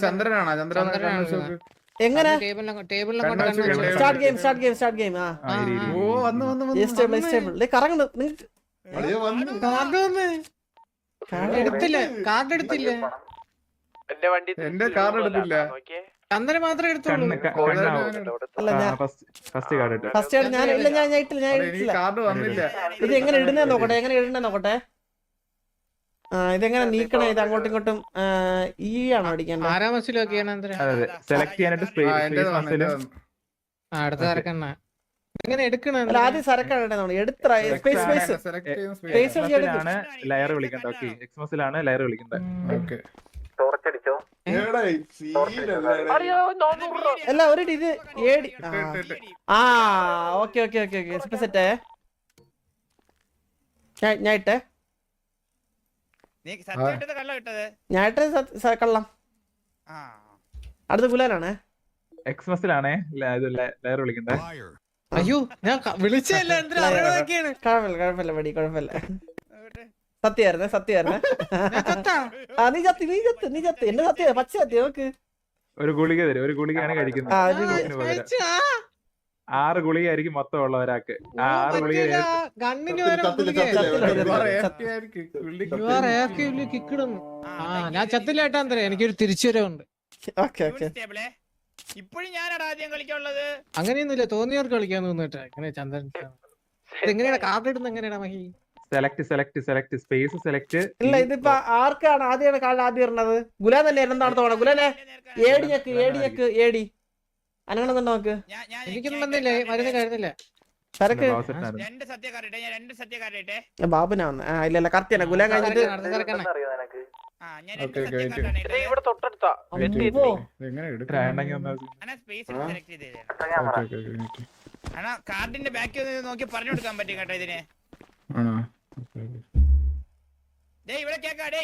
ചന്ദ്രനാണോ? എങ്ങനെ start game കറങ്ങുന്നു എന്റെ കാർഡ് എടുത്തില്ല. ചന്ദ്രൻ മാത്രമേ എടുത്തോളൂ. ഫസ്റ്റ് ഞാൻ കാർഡ് വന്നില്ല. ഇത് എങ്ങനെ ഇടുന്നേ നോക്കട്ടെ ഇതെങ്ങനെ നീക്കണേ? ഇത് അങ്ങോട്ടും ഇങ്ങോട്ടും ഈ ആണോ അടിക്കേണ്ടത്? ആരാ മസിലൊക്കെയാണ് സെലക്ട് ചെയ്യാനായിട്ട് അടുത്ത സരക്കണ്ണ എങ്ങനെ എടുക്കണ? ആദ്യം സരക്കാണ് എടുത്ത സ്പേസ് ലയർ വിളിക്കണ്ട. ഓക്കെ, എക്സ്മസിലാണ് ലയർ വിളിക്കണ്ടത്. അല്ല ഒരു ഇത് ഓക്കെ സെറ്റേ ഞാൻ ഇട്ടേ കള്ളം അടുത്ത ഗുലാനാണ്. എക്സ്മസിലാണേ ലയർ വിളിക്കണ്ടേ. അയ്യോ ഞാൻ വിളിച്ചല്ല. കുഴപ്പമില്ല പടി കുഴപ്പമില്ല. സത്യായിരുന്നേ നീ ചത്തി എന്റെ സത്യ പച്ച സത്യ നോക്ക്. ഒരു ഗുളിക തരും. ഒരു ഗുളികയാണ് കഴിക്കുന്നത്. 6 ഗുളിക ആയിരിക്കും മൊത്തം ഉള്ള ഒരാൾക്ക്. 6 ഗുളിക ഞാൻ ചത്തില്ലാട്ടാ. എനിക്കൊരു തിരിച്ചുവരവുണ്ട്. ഇപ്പോഴും ഞാനാണ് ആദ്യം കളിക്കാനുള്ളത്. അങ്ങനെയൊന്നുമില്ല, തോന്നിയവർക്ക് കളിക്കാൻ തോന്നിട്ടാ. എങ്ങനെ ചന്ദ്രൻ എങ്ങനെയാണ് കാർഡ് ഇടുന്നത്? എങ്ങനെയാണ് മഹി? Select space select. ഇല്ല ഇതിപ്പോ ആർക്കാണ് ആദ്യമാണ് കാർഡ് ആദ്യം ഇടുന്നത്? ഗുലാൻ തന്നെ എന്താണ് തോന്നണം? ഗുലാനെ ഏടി അനങ്ങണം നോക്ക്. എനിക്കൊന്നും വന്നില്ല, മരുന്ന് കഴിഞ്ഞില്ല. സരക്ക് രണ്ട് സത്യക്കാരട്ടെ. ബാബുനാ വന്നെ. ഇല്ല കറക്റ്റ് തന്നെ. ഗുലാൻ കഴിഞ്ഞിട്ട് കാർഡിന്റെ ബാക്കി നോക്കി പറഞ്ഞു കൊടുക്കാൻ പറ്റും കേട്ടോ ഇതിന്. ഇവിടെ കേക്കാടേ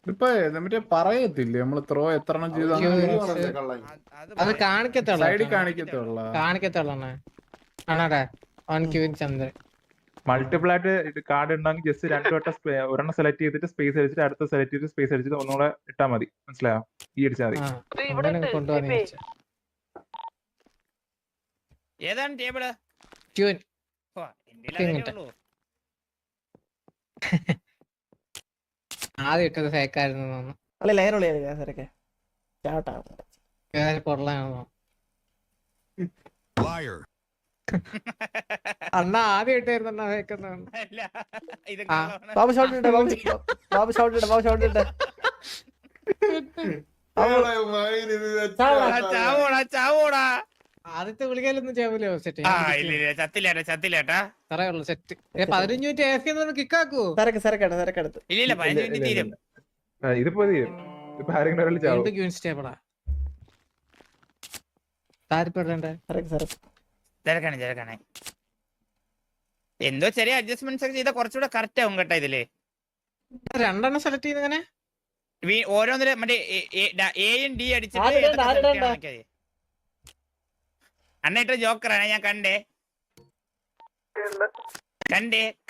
ഇപ്പൊ മറ്റേ പറയത്തില്ലേ നമ്മള് ത്രോ എത്ര എണ്ണം ചെയ്ത അത് കാണിക്കത്തുള്ളൂ. ചന്ദ്രൻ മൾട്ടിപ്പിൾ ആയിട്ട് കാർഡ് ഉണ്ടെങ്കിൽ ജസ്റ്റ് 2 വട്ടം ഒരെണ്ണം സെലക്ട് ചെയ്തിട്ട് സ്പേസ് അടിച്ചിട്ട് അടുത്ത സെലക്ട് ചെയ്തിട്ട് സ്പേസ് അടിച്ചിട്ട് ഒന്നുകൂടെ ഇട്ടാ മതി. മനസ്സിലായോ? ഈ അടിച്ചാൽ മതി. കൊണ്ടുവന്ന ഏതാണ് ടേബിള്? ആദ്യം ഇട്ടത് ഫേക്കായിരുന്നു തോന്നുന്നു. അല്ല ലയറുള്ളിയാ സരക്കെ പൊള്ളാണോ അണ്ണ ആദ്യം ഇട്ടായിരുന്നു ഫേക്കെന്നാണ്. ബാബു ഷോട്ട് ഇട്ടെ ആദ്യത്തെ വിളിക്കാലൊന്നും ചെയ്യാമല്ലോ. സെറ്റ് ചത്തില്ലേട്ടാ. ഉള്ളു സെറ്റ് 15 മിനിറ്റ് ഏഫിന്ന് കിക്കാക്കൂ. സരക്കെടുത്ത് ഇല്ല 15 മിനിറ്റ് തീരും. ഇതിപ്പോ തിരക്കാണ്. എന്തോ ചെറിയ അഡ്ജസ്റ്റ്മെന്റ്സ് ഒക്കെ ചെയ്താൽ കുറച്ചുകൂടെ കറക്റ്റ് ആവും കേട്ടോ ഇതില്. 2 എണ്ണം സെലക്ട് ചെയ്ത് ഇങ്ങനെ ഓരോന്നില് മറ്റേ എയും ഡി അടിച്ചിട്ട് അന്നിട്ട് ജോക്കറാണ് ഞാൻ കണ്ടേ.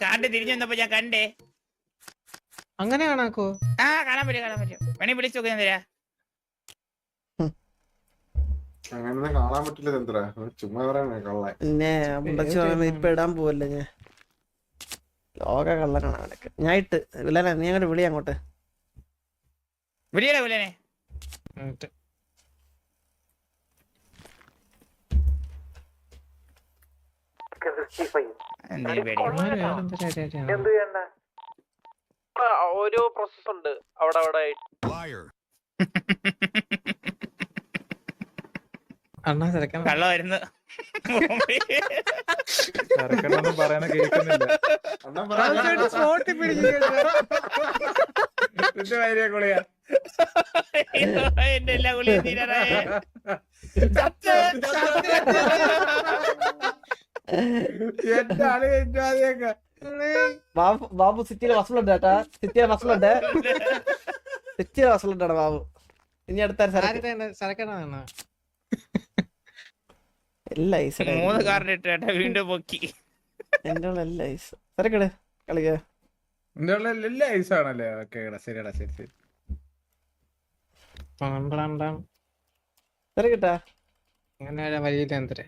കാർഡ് തിരിഞ്ഞു വന്നപ്പോ ഞാൻ കണ്ടേ. അങ്ങനെയാണോ? കാണാൻ പറ്റും. വേണേ വിളിച്ചു നോക്കി തരാ. അങ്ങനെ കാണാൻ പറ്റില്ല. ചുമ്മാ ഇപ്പൊ ഇടാൻ പോവല്ലേ ഞാൻ. ലോക കള്ളനാണ് അവനൊക്കെ. ഞാൻ ഇട്ട് വില്ലനെ നീ അങ്ങോട്ട് വിളി അങ്ങോട്ട്. വിളിയല്ലേ ഓരോ പ്രോസസ് ഉണ്ട് അവിടെ. അണ്ണാ തിരക്കാൻ കള്ളമായിരുന്നു. പറയാൻ കേൾക്കുന്നില്ല. എന്റെ എല്ലാ ഗുളിയും തീരാറായ. ബാബു സിറ്റിയിലെ വസലുണ്ട് കേട്ടാ. സിറ്റിയിലെ വസലുണ്ടാണ് ബാബു. ഇനി അടുത്ത സരക്കണ എല്ലാ ഐസ് 3 കാർഡ് ഇട്ടേട്ടാ വീണ്ടും പൊക്കി. എന്റെ എല്ലാ ഐസ് സരക്കട് കളിക്ക. നിന്റെ ഉള്ള എല്ലാ ഐസാണല്ലേ? ഓക്കെ ശരിടാ ശരി. തിരക്കിട്ടാ അങ്ങനെ വഴിയില്ല എന്തേ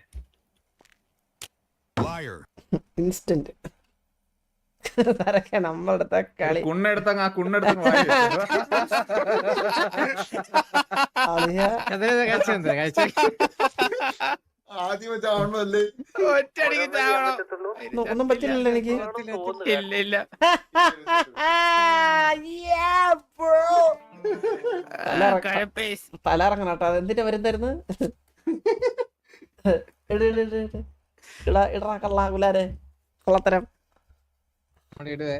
ഇൻസ്റ്റന്റ് തിരക്കെ നമ്മളുടെ കളി കുണ്ണെടുത്തങ്ങ് ആ കുണ്ണെടുത്തങ്ങ് വാരി വെച്ചോ. അളിയാ. കഴിച്ച എന്താ കഴിച്ച ആദ്യം ചാവണല്ലേ? ഒറ്റയടിക്ക് ചാവണം. ഒന്നും പറ്റില്ലല്ലോ എനിക്ക്. ഇല്ല കഴപ്പേസ്. തലറങ്ങണം കേട്ടോ. അതെന്തിനാ വരുന്നായിരുന്നു? ഇടറാ കള്ള ഗുലാരെ കള്ളത്തരം. ഇടുവേ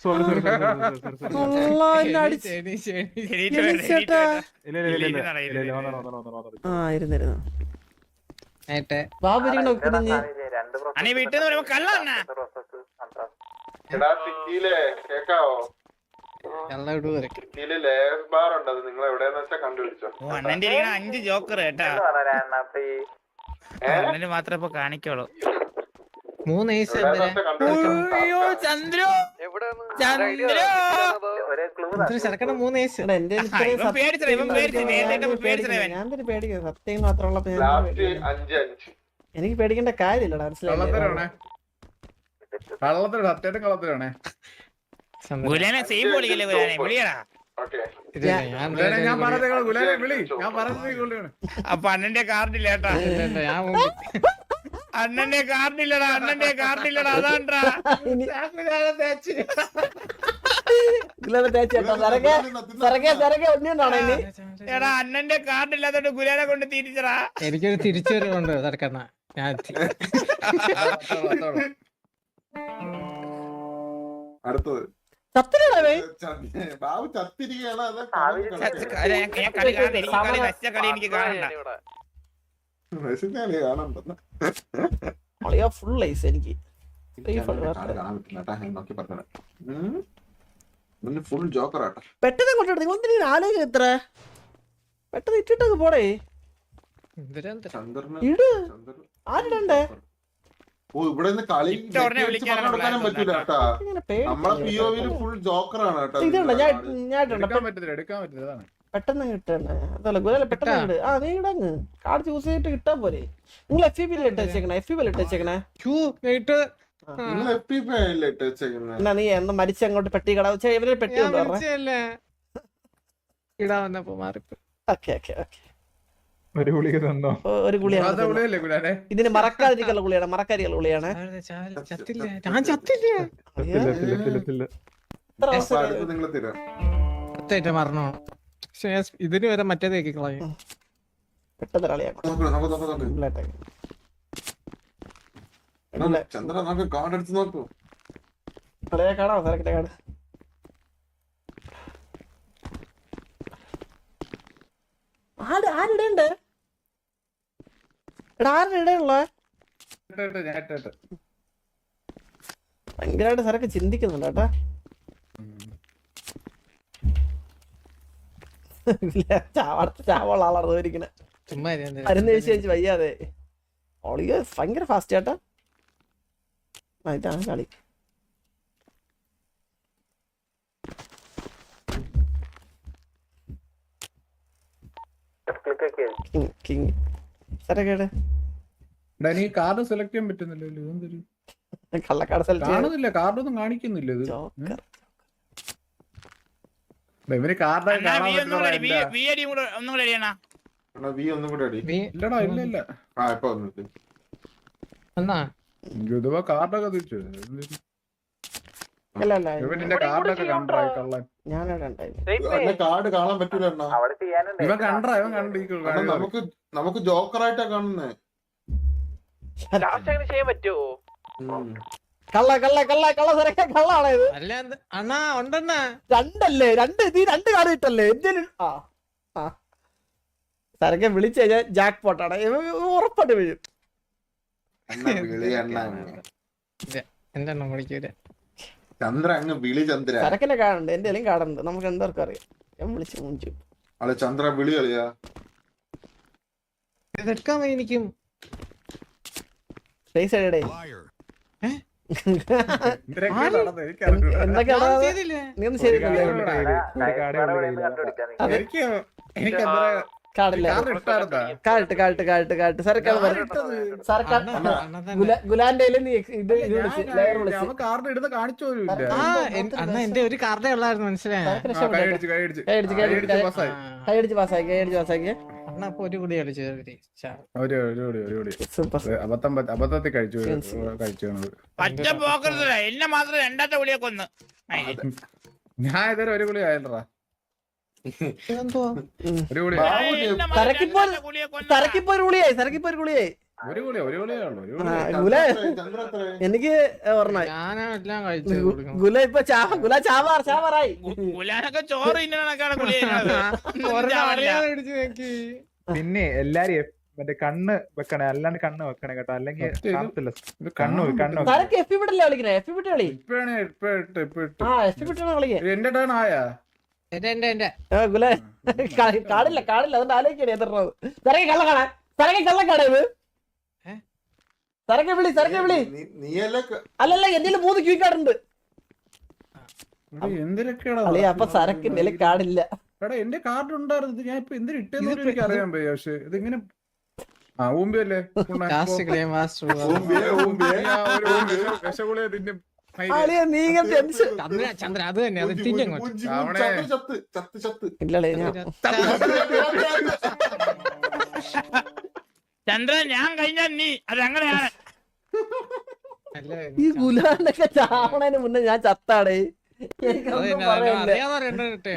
സോറി ഇരുന്നിരുന്നു ആയിട്ടെ ബാബു ഇരിക്കണ കുഞ്ഞ്. അണി വീട്ടിൽ നിന്ന് വരുമ്പോ കള്ളണ്ണ. എടാ സിറ്റിയിലെ കേക്കാവോ? കള്ള ഇടുവരെ സിറ്റിയില് ലേസ് ബാർ ഉണ്ട്. അത് നിങ്ങൾ എവിടെയെന്ന് വെച്ചാ കണ്ടുപിടിച്ചോ. ഓ അണ്ണന്റെ ഇരിക്കണ 5 ജോക്കർ കേട്ടാ. അണ്ണന് മാത്രമേ ഇപ്പൊ കാണിക്കുള്ളൂ. 3 ഐസ് എവിടെയെന്ന് വെച്ചാ കണ്ടുപിടിച്ചോ. അയ്യോ ചന്ദ്രു ചന്ദ്രു ചെറുക്കണ 3 ഐസ് എടാ, എന്റെ കയ്യിൽ ഇത്രയും ഇവൻ പേടിച്ചതാ, ഇവൻ പേടിച്ചു. നേരത്തെ ഇവൻ പേടിച്ചതാ ഇവൻ. ഞാൻ തന്നെ പേടിക്കുന്നത് സത്യം മാത്രമുള്ളപ്പോ ഞാൻ ലാസ്റ്റ് പേടിക്കുന്നു. 5-5. എനിക്ക് പേടിക്കേണ്ട കാര്യമില്ലടാ, മനസ്സിലായില്ലേ? കള്ളത്തരാണേ സത്യമായിട്ടും കള്ളത്തരാണേ. ഗുലാനെ സേഫ് വിളിക്കല്ലേ ഗുലാനെ, വിളിയടാ. ഓക്കെ. ഞാൻ പറഞ്ഞത് ഗുലാനെ വിളി. ഞാൻ പറഞ്ഞത് ഗുളിയാണ്. അപ്പൊ അണ്ണന്റെ കാർഡില്ല കേട്ടാ. അണ്ണന്റെ കാർഡില്ലടാ, അണ്ണന്റെ കാർഡില്ലടാ. അതാണ്ടാ ഇനി- ഗുലാനെ തേച്ച് കേട്ടോ. തിരക്കെ ഒന്നുകൊണ്ടാണോ ഇനി? എടാ അണ്ണന്റെ കാർഡില്ലാത്തോണ്ട് ഗുലാനെ കൊണ്ട് തിരിച്ചടാ. എനിക്കൊരു തിരിച്ചുവരവുണ്ട് ചെറുക്കണ്ണ. ഞാൻ അടുത്തത് സത്യമാണേ ബാബു ചത്തിരിക്കുകയാണ്. അത് ഞാൻ കളി കാണണ്ട, എനിക്ക് കളി നശിച്ച കളി എനിക്ക് കാണണ്ട. മെസ്സിനെ കാണണ്ടെന്ന് അളിയാ ഫുൾ ഐസ് എനിക്ക്. കാണാൻ പറ്റില്ല കേട്ടാ. ഞാൻ നോക്കി പറഞ്ഞു ഫുൾ ജോക്കർ ആട്ടോ. പെട്ടെന്ന് കൊണ്ടിട്ട് നിങ്ങൾ എന്തിനാ ആലോചിക്കുക ഇത്ര പെട്ടെന്ന് ഇട്ടിട്ടൊക്കെ പോടേ. ചന്ദ്രന് ഇട് ആരിടണ്ടേ? ഓ ഇവിടെ നിന്ന് കളി ഇട്ട ഉടനെ വിളിക്കാനാണ് കൊടുക്കാനും പറ്റൂല കേട്ടാ. ഇങ്ങനെ നമ്മളെ പേടി POV ഫുൾ ജോക്കർ ആണ് കേട്ടോ. ഇതുണ്ടോ ഞാൻ ഇട്ടുണ്ട്. എടുക്കാൻ പറ്റത്തില്ല അതാണ്. പെട്ടെന്ന് കിട്ടണേ അതല്ല ഗുലാലെ പെട്ടെന്ന് ഇട്. ആ നീ ഇടങ്ങ് കാർഡ് ചൂസ് ചെയ്തിട്ട് കിട്ടാ പോരെ. നിങ്ങൾ FEB ഇട്ടേക്കണേ. FEB ഇട്ടേക്കണേ. നിങ്ങൾ FPP ആയില്ലേ ഇട്ട് വെച്ചേക്കുന്നത്? എന്നാ നീ എന്ന് മരിച്ച അങ്ങോട്ട് പെട്ടി കട ഇവര് പെട്ടി കൊണ്ട് പറഞ്ഞേ. ഇടാ വന്നപ്പോ മാറിപ്പോ ഓക്കെ ഓക്കെ ഓക്കെ. ഒരു ഗുളിക തന്നോ? ഒരു ഗുളിയാണ് അതാ ഗുളിയല്ലേ ഗുലാനെ? ഇതിന് മറക്കാതിരിക്കുള്ള ഗുളിയാണ്. മറക്കാതിരിക്കുള്ള ഗുളിയാണ്. ചത്തില്ല ഞാൻ ചത്തില്ല എത്ര അപ്പൊ അടുത്ത് നിങ്ങൾ തരാം. സത്യമായിട്ട് മരണോ. പക്ഷെ ഇതിന് വരെ മറ്റേത് കളയും. പെട്ടെന്ന് കളിയാണ്. ചന്ദ്ര നോക്ക് കാർഡ് എടുത്ത് നോക്കൂ. കളിയെ കാണാം. സെലക്ട് കാർഡ് ആരിടേണ്ടേ? എടാ ആരുടെ ഇടയുള്ള ഭയങ്കരമായിട്ട് സരക്ക് ചിന്തിക്കുന്നുണ്ട് കേട്ടാ. ചാവള്ള ആളാണ് ഇരിക്കണേ. ചുമ്മാ മരുന്ന് കഴിച്ച് വയ്യാതെ ഒളിക ഭയങ്കര ഫാസ്റ്റ് ചേട്ടാ. ഇതാണ് കളി. കിങ് സരക്കേട് നീ കാർഡ് സെലക്ട് ചെയ്യാൻ പറ്റുന്നില്ലല്ലോ. ഇതെന്തൊരു കള്ളക്കാട് സെലക്ട് കാണുന്നില്ല, കാർഡൊന്നും കാണിക്കുന്നില്ല ഇത്. ജോക്കർ. ഇവര് കാർഡ് അണ്ണാ കാണാൻ വി ഒന്നും കൂടെ അടി, പറ്റുന്നില്ല. വി അടി ഒന്നും കൂടെ അടിയണ. എന്നാ V ഒന്നും കൂടെ അടി. ഇല്ലടാ ഇല്ല. ആ ഇപ്പൊ വന്നിട്ട് എന്നാ ഇതുവാ കാർഡൊക്കെ തിരിച്ചു. അല്ല അല്ല ഇവൻ നിന്റെ കാർഡൊക്കെ കണ്ടായി കള്ളൻ. ഞാനവിടെ ഉണ്ടായിരുന്നു. എന്നെ കാർഡ് കാണാൻ പറ്റൂല അണ്ണാ. ഇവൻ കണ്ടു അണ്ണാ, നമുക്ക് ജോക്കർ ആയിട്ടാ കാണുന്നേ. കള്ള കള്ള കള്ള കള്ള സരക്ക കള്ളാണ് ഇത്. അല്ല അണ്ണാ ഉണ്ടെണ്ണ രണ്ടല്ലേ രണ്ട് കാർഡ് കിട്ടല്ലേ എന്തേലും. ആ സരക്കെ വിളിച്ചു കഴിഞ്ഞാൽ ജാക്ക് പോട്ടാണ്. ഉറപ്പായിട്ട് വീഴും. അണ്ണാ വിളി അണ്ണാ. എന്റെ എണ്ണം വിളിക്കൂല. ചന്ദ്ര അങ്ങ് വിളി ചന്ദ്ര. സരക്കിന്റെ കാർഡുണ്ട്, എന്റെ എല്ലാം കാർഡുണ്ട്. നമുക്ക് എന്താർക്കും അറിയാം. ഞാൻ വിളിച്ചു മൂഞ്ചു. അല്ല ചന്ദ്ര വിളി കളിയാ. ഇതെടുക്കാൻ എനിക്കും സ്പേസ് എടേ എന്തിനൊക്കെയാ നടന്നത് എനിക്കറിയില്ല. എന്തൊക്കെയാടാ ഞാൻ ചെയ്തില്ലേ? നീ ഒന്ന് ശരിയല്ലേ ഒരു കാർഡേ ഉള്ളൂ കയ്യില്. എനിക്ക് എന്താ കാടില്ല കാർഡ് ഇട്ടായിരുന്നാ? കാട്ട് സരക്കാണ് ഇട്ടത്. ഗുലാന്റെ നീ ഇത് വിളിച്ച് ലെയർ വിളിച്ച് അവൻ കാർഡ് ഇടുന്ന കാണിച്ചു പോലും ഇല്ല. ആ അണ്ണ എന്റെ ഒരു കാർഡേ ഉള്ളായിരുന്നു മനസ്സിലായ സരക്ക് ആ, കൈയടിച്ച് കൈയടിച്ച് പാസ്സായി. കൈയടിച്ച് പാസ്സാക്കി അണ്ണ അപ്പൊ ഒരു കൂടി കളിച്ചു ഒരു കൂടി സൂപ്പർ അബദ്ധത്തിൽ കഴിച്ചു കാണുന്നത്. പച്ച പോക്കരുത് എന്നെ മാത്രം രണ്ടാമത്തെ വിളിയെ കൊന്ന് ഞാൻ ഇതുവരെ ഒരു ഗുളി ആയില്ലടാ. ഒരു ഗുളി സരക്കിപ്പോ ഒരു ഗുളിയായി ഒരു ഗുളിയേ ഉള്ളൂ. ഗുല എനിക്ക് പറഞ്ഞ ഞാനെല്ലാം കഴിച്ചു ഗുല ഇപ്പൊ ഗുല ചാവാറായി ഗുലാനൊക്കെ ചോറ് ഇന്നണക്കാണ് ഗുളിയെ പിന്നെ എല്ലാരും മറ്റേ കണ്ണ് വെക്കണേ, അല്ലാണ്ട് കണ്ണ് വെക്കണേ കേട്ടോ, അല്ലെങ്കിൽ കാണത്തില്ല. കണ്ണ് സരക്ക് എഫ് വിട്ടല്ലേ കളിക്കണേ എഫ് വിട്ട് കളി ഇപ്പൊ ആ എഫ് വിട്ടാണ് കളിക്കുക എന്റെ ടേൺ ആയാ? എന്റെ ഗുല കാടില്ല അതുകൊണ്ട് ആലോചിക്കണേ എത്രത് സരക്ക് കള്ളക്കാണ ഇത് സരക്കെ വിളി നീയല്ലേ അല്ലല്ല എന്റെ 3 ക്യൂ കാർഡുണ്ട് എന്തിനൊക്കെയാടാ അളിയ അപ്പൊ സരക്ക് എന്റെ കാർഡില്ല എടാ എന്റെ കാർഡ് ഉണ്ടായിരുന്നു. ഞാൻ ഇപ്പൊ എന്തിനു ഇട്ടെന്ന് എനിക്ക് അറിയാൻ പോയി. പക്ഷെ ഇതിങ്ങനെ ഊമ്പിയല്ലേ വിഷഗുളിയെ തിന്നും. അളിയ നീ ഇങ്ങനെ ടെൻഷൻ ചന്ദ്ര അത് തന്നെ അത് തിരിഞ്ഞു ഇല്ലല്ലേ ഞാൻ ചന്ദ്രൻ ഞാൻ കഴിഞ്ഞാൽ നീ അത് അങ്ങനെയാണ്. ഈ ഗുലാനൊക്കെ ചാവണേന് മുന്നേ ഞാൻ ചത്താടേ എനിക്കൊന്നും പറയല്ലേ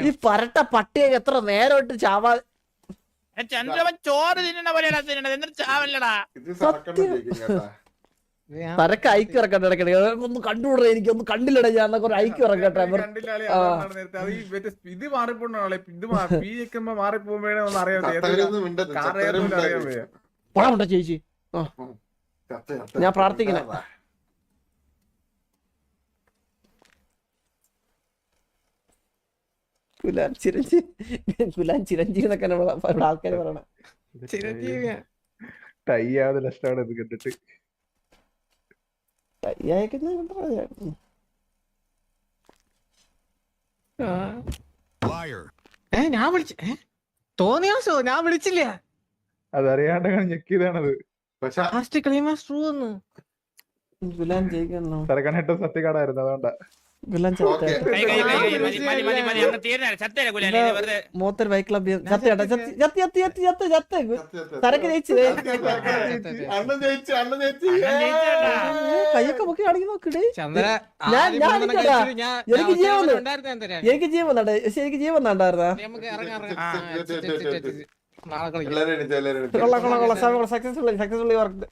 ഈ പരട്ട പട്ടിയൊക്കെ എത്ര നേരമായിട്ട് ചാവാ ചന്ദ്രൻ ചോറ് തിന്നണ പോലെയാ തിന്നണത്, എന്നിട്ട് ചാവല്ലടാ. ഇത് സർക്കണ്ണം ജയിക്കും കേട്ടാ. പരക്ക ഐക്യം ഇറക്കട്ടെ ഇടയ്ക്കിടയ്ക്ക് ഒന്ന് കണ്ടുകൂടെ എനിക്കൊന്നും കണ്ടില്ലടേ ഞാൻ എന്നൊക്കെ ഒരു ഐക്യം ഇറക്കട്ടെ ഇത് മാറിപ്പോണ്ടാളെ ഇത് പി വെക്കുമ്പോ മാറിപ്പോകുമ്പോഴേ ഒന്ന് അറിയാൻ ചത്തവരൊന്നും മിണ്ടരുത്, ചത്തവരും അറിയാൻ മിണ്ടരുത്. വയ്യ. പണമുണ്ടോ ചേച്ചി ചത്ത്. ഞാൻ പ്രാർത്ഥിക്കണേ. ഗുലാൻ ചിരഞ്ജീവി എന്നൊക്കെ ഇവിടെ ആൾക്കാര് പറയണേ. ചിരഞ്ജീവിയാ തയ്യാതെ ലക്ഷമാണ് ഇത് കണ്ടിട്ട്. ഞാൻ വിളിച്ച തോന്നിയാസോ ഞാൻ വിളിച്ചില്ല അതറിയാണ്ട് ചെക്ക് ചെയ്താണത്. പക്ഷെ ലാസ്റ്റ് ക്ലെയിം ട്രൂ എന്ന് ഗുലാൻ ജയിക്കണോ തിരക്കണിട്ട് സത്യക്കാടായിരുന്നു അതുകൊണ്ടാ. ഗുലാൻ ഓക്കേ. മതി അങ്ങ് തീർന്നേ ചത്തല്ലേ ഗുലാനെ വെറുതെ. മൂത്തൊരു ബൈക്ക് ക്ലബ് തരക്ക് ജയിച്ചു അണ്ണൻ ജയിച്ചു കൈയൊക്കെ പൊക്കി കാണിക്ക് നോക്കിടേ ചന്ദ്ര എനിക്ക് ജീവൻ വന്നാണ്ട് എനിക്ക് ജീവൻ വന്നാണ്ടായിരുന്നാ നമുക്ക് ഇറങ്ങാം നാളെ കളിക്കാം എല്ലാരും എണീച്ചു, എല്ലാരും എണീച്ചു. കൊള്ളാം സക്സസ്ഫുള്ളി വർക്ക്